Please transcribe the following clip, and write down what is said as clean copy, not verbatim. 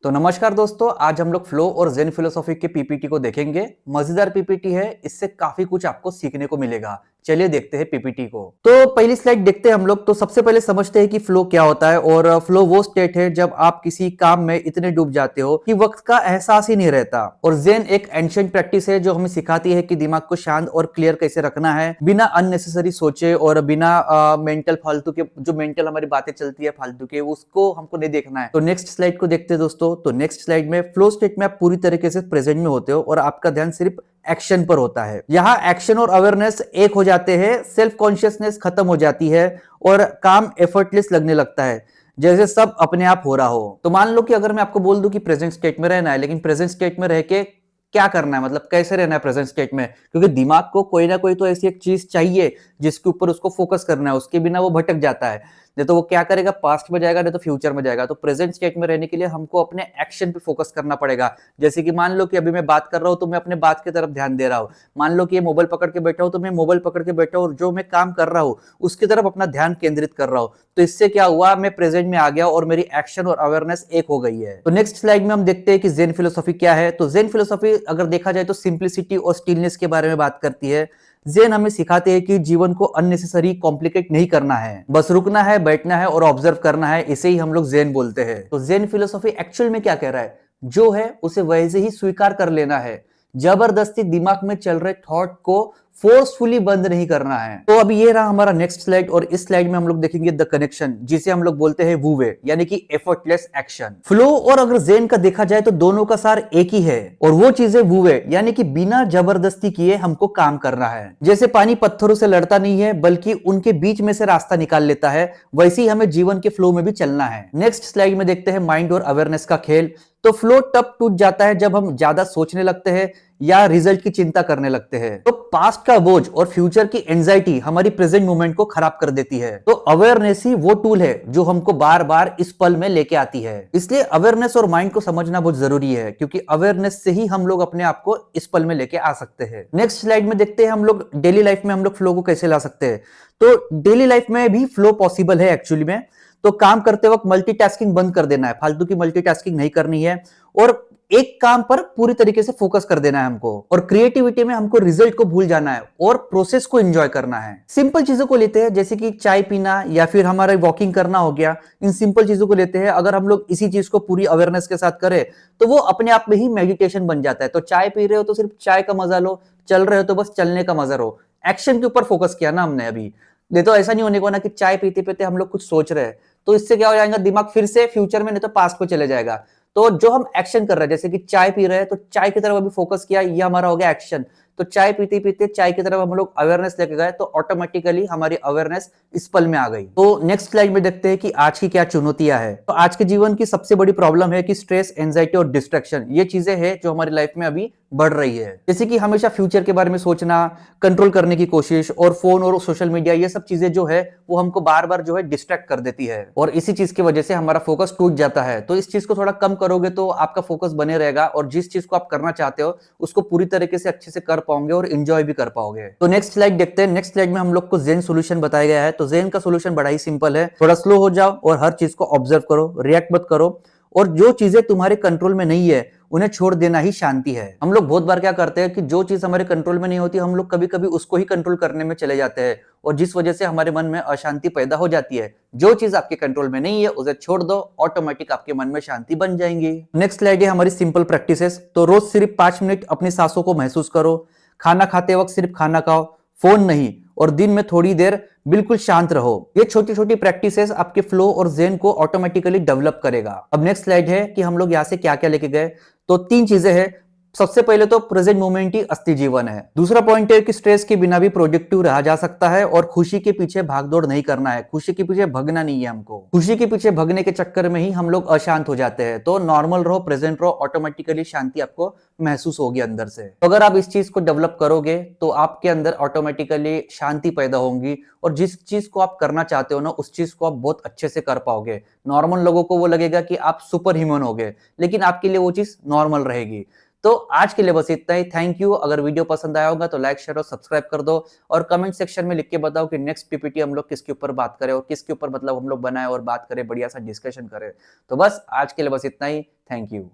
तो नमस्कार दोस्तों, आज हम लोग फ्लो और जेन फिलोसॉफी के पीपीटी को देखेंगे। मजेदार पीपीटी है, इससे काफी कुछ आपको सीखने को मिलेगा। चलिए देखते हैं पीपीटी को। तो पहली स्लाइड देखते हैं हम लोग। तो सबसे पहले समझते हैं कि फ्लो क्या होता है। और फ्लो वो स्टेट है जब आप किसी काम में इतने डूब जाते हो कि वक्त का एहसास ही नहीं रहता। और जेन एक एंशिएंट प्रैक्टिस है जो हमें सिखाती है कि दिमाग को शांत और क्लियर कैसे रखना है, बिना अननेसेसरी सोचे और बिना मेंटल फालतू के, जो मेंटल हमारी बातें चलती है फालतू के, उसको हमको नहीं देखना है। तो नेक्स्ट स्लाइड को देखते हैं दोस्तों। तो नेक्स्ट स्लाइड में फ्लो स्टेट में आप पूरी तरीके से प्रेजेंट में होते हो और आपका ध्यान सिर्फ एक्शन पर होता है। यहां एक्शन और अवेयरनेस एक हो जाते हैं, सेल्फ कॉन्शियसनेस खत्म हो जाती है और काम एफर्टलेस लगने लगता है, जैसे सब अपने आप हो रहा हो। तो मान लो कि अगर मैं आपको बोल दूं कि प्रेजेंट स्टेट में रहना है, लेकिन प्रेजेंट स्टेट में रह के क्या करना है, मतलब कैसे रहना है प्रेजेंट स्टेट में, क्योंकि दिमाग को कोई ना कोई तो ऐसी एक चीज चाहिए जिसके ऊपर उसको फोकस करना है, उसके बिना वो भटक जाता है। नहीं तो वो क्या करेगा, पास्ट में जाएगा, नहीं तो फ्यूचर में जाएगा। तो प्रेजेंट स्टेट में रहने के लिए हमको अपने एक्शन पे फोकस करना पड़ेगा। जैसे कि मान लो कि अभी मैं बात कर रहा हूं तो मैं अपने बात की तरफ ध्यान दे रहा हूं। मान लो कि ये मोबाइल पकड़ के बैठा हूं तो मैं मोबाइल पकड़ के बैठा हूं और जो मैं काम कर रहा हूं उसकी तरफ अपना ध्यान केंद्रित कर रहा हूं। तो इससे क्या हुआ, मैं प्रेजेंट में आ गया और मेरी एक्शन और अवेयरनेस एक हो गई है। तो नेक्स्ट स्लाइड में हम देखते हैं कि जेन फिलोसॉफी क्या है। तो जेन फिलोसॉफी अगर देखा जाए तो सिंप्लिसिटी और स्टिलनेस के बारे में बात करती है। जेन हमें सिखाते हैं कि जीवन को अननेसेसरी कॉम्प्लिकेट नहीं करना है, बस रुकना है, बैठना है और ऑब्जर्व करना है। इसे ही हम लोग जेन बोलते हैं। तो जेन फिलोसॉफी एक्चुअल में क्या कह रहा है, जो है उसे वैसे ही स्वीकार कर लेना है, जबरदस्ती दिमाग में चल रहे थॉट को फोर्सफुली बंद नहीं करना है। तो अभी ये रहा हमारा नेक्स्ट स्लाइड और इस स्लाइड में हम लोग देखेंगे द कनेक्शन, जिसे हम लोग बोलते हैं वू वे, यानी कि एफर्टलेस एक्शन। फ्लो और अगर जेन का देखा जाए तो दोनों का सार एक ही है और वो चीज है वू वे, यानी कि बिना जबरदस्ती किए हमको काम करना है। जैसे पानी पत्थरों से लड़ता नहीं है बल्कि उनके बीच में से रास्ता निकाल लेता है, वैसे ही हमें जीवन के फ्लो में भी चलना है। नेक्स्ट स्लाइड में देखते हैं माइंड और अवेयरनेस का खेल। तो फ्लो तब टूट जाता है जब हम ज्यादा सोचने लगते हैं या रिजल्ट की चिंता करने लगते हैं। तो पास्ट का बोझ और फ्यूचर की एंजाइटी हमारी प्रेजेंट मोमेंट को खराब कर देती है। तो अवेयरनेस ही वो टूल है जो हमको बार बार इस पल में लेके आती है। इसलिए अवेयरनेस और माइंड को समझना बहुत जरूरी है, क्योंकि अवेयरनेस से ही हम लोग अपने आप को इस पल में लेके आ सकते हैं। नेक्स्ट स्लाइड में देखते हैं हम लोग डेली लाइफ में हम लोग फ्लो को कैसे ला सकते हैं। तो डेली लाइफ में भी फ्लो पॉसिबल है एक्चुअली में। तो काम करते वक्त मल्टीटास्किंग बंद कर देना है, फालतू की मल्टीटास्किंग नहीं करनी है और एक काम पर पूरी तरीके से फोकस कर देना है हमको। और क्रिएटिविटी में हमको रिजल्ट को भूल जाना है और प्रोसेस को एंजॉय करना है। सिंपल चीजों को लेते हैं, जैसे कि चाय पीना या फिर हमारा वॉकिंग करना हो गया, इन सिंपल चीजों को लेते हैं। अगर हम लोग इसी चीज को पूरी अवेयरनेस के साथ करें तो वो अपने आप में ही मेडिटेशन बन जाता है। तो चाय पी रहे हो तो सिर्फ चाय का मजा लो, चल रहे हो तो बस चलने का मजा लो। एक्शन के ऊपर फोकस किया ना हमने अभी। नहीं तो ऐसा नहीं होने को ना कि चाय पीते पीते हम लोग कुछ सोच रहे हैं, तो इससे क्या हो जाएगा, दिमाग फिर से फ्यूचर में नहीं तो पास्ट को चले जाएगा। तो जो हम एक्शन कर रहे हैं, जैसे कि चाय पी रहे हैं तो चाय की तरफ अभी फोकस किया, ये हमारा हो गया एक्शन। तो चाय पीते पीते चाय की तरफ हम लोग अवेयरनेस लेके गए तो ऑटोमेटिकली हमारी अवेयरनेस इस पल में आ गई। तो नेक्स्ट स्लाइड में देखते हैं कि आज की क्या चुनौतियां है। तो आज के जीवन की सबसे बड़ी प्रॉब्लम है कि स्ट्रेस, एंजाइटी और डिस्ट्रैक्शन, ये चीजें हैं जो हमारी लाइफ में अभी बढ़ रही है। जैसे कि हमेशा फ्यूचर के बारे में सोचना, कंट्रोल करने की कोशिश, और फोन और सोशल मीडिया, ये सब चीजें जो है वो हमको बार बार जो है डिस्ट्रैक्ट कर देती है और इसी चीज की वजह से हमारा फोकस टूट जाता है। तो इस चीज को थोड़ा कम करोगे तो आपका फोकस बने रहेगा और जिस चीज को आप करना चाहते हो उसको पूरी तरीके से अच्छे से कर पाओगे और एंजॉय भी कर पाओगे। तो नेक्स्ट स्लाइड देखते हैं। नेक्स्ट स्लाइड में हम लोग को जेन सोल्यूशन बताया गया है। तो जेन का सोल्यूशन बड़ा ही सिंपल है, थोड़ा स्लो हो जाओ और हर चीज को ऑब्जर्व करो, रिएक्ट मत करो, और जो चीजें तुम्हारे कंट्रोल में नहीं है उन्हें छोड़ देना ही शांति है। हम लोग बहुत बार क्या करते हैं कि जो चीज हमारे कंट्रोल में नहीं होती हम लोग कभी कभी उसको ही कंट्रोल करने में चले जाते हैं और जिस वजह से हमारे मन में अशांति पैदा हो जाती है। जो चीज आपके कंट्रोल में नहीं है उसे छोड़ दो, ऑटोमेटिक आपके मन में शांति बन जाएंगी। नेक्स्ट स्लाइड है हमारी सिंपल प्रैक्टिसेस। तो रोज सिर्फ 5 मिनट अपनी सांसों को महसूस करो, खाना खाते वक्त सिर्फ खाना खाओ, फोन नहीं, और दिन में थोड़ी देर बिल्कुल शांत रहो। ये छोटी छोटी प्रैक्टिसेस आपके फ्लो और जेन को ऑटोमेटिकली डेवलप करेगा। अब नेक्स्ट स्लाइड है कि हम लोग यहाँ से क्या क्या लेके गए। तो 3 चीजें हैं। सबसे पहले तो प्रेजेंट मोमेंट ही असली जीवन है। दूसरा पॉइंट है कि स्ट्रेस के बिना भी प्रोडक्टिव रहा जा सकता है और खुशी के पीछे भागदौड़ नहीं करना है, खुशी के पीछे भगना नहीं है हमको। खुशी के पीछे भगने के चक्कर में ही हम लोग अशांत हो जाते हैं। तो नॉर्मल रहो, प्रेजेंट रहो, ऑटोमेटिकली शांति आपको महसूस होगी अंदर से। तो अगर आप इस चीज को डेवलप करोगे तो आपके अंदर ऑटोमेटिकली शांति पैदा होगी और जिस चीज को आप करना चाहते हो ना उस चीज को आप बहुत अच्छे से कर पाओगे। नॉर्मल लोगों को वो लगेगा कि आप सुपर ह्यूमन हो गए, लेकिन आपके लिए वो चीज नॉर्मल रहेगी। तो आज के लिए बस इतना ही। Thank you. अगर वीडियो पसंद आया होगा तो लाइक, शेयर और सब्सक्राइब कर दो और कमेंट सेक्शन में लिख के बताओ कि नेक्स्ट पीपीटी हम लोग किसके ऊपर बात करें और किसके ऊपर मतलब हम लोग बनाए और बात करें, बढ़िया सा डिस्कशन करें। तो बस आज के लिए बस इतना ही। Thank you.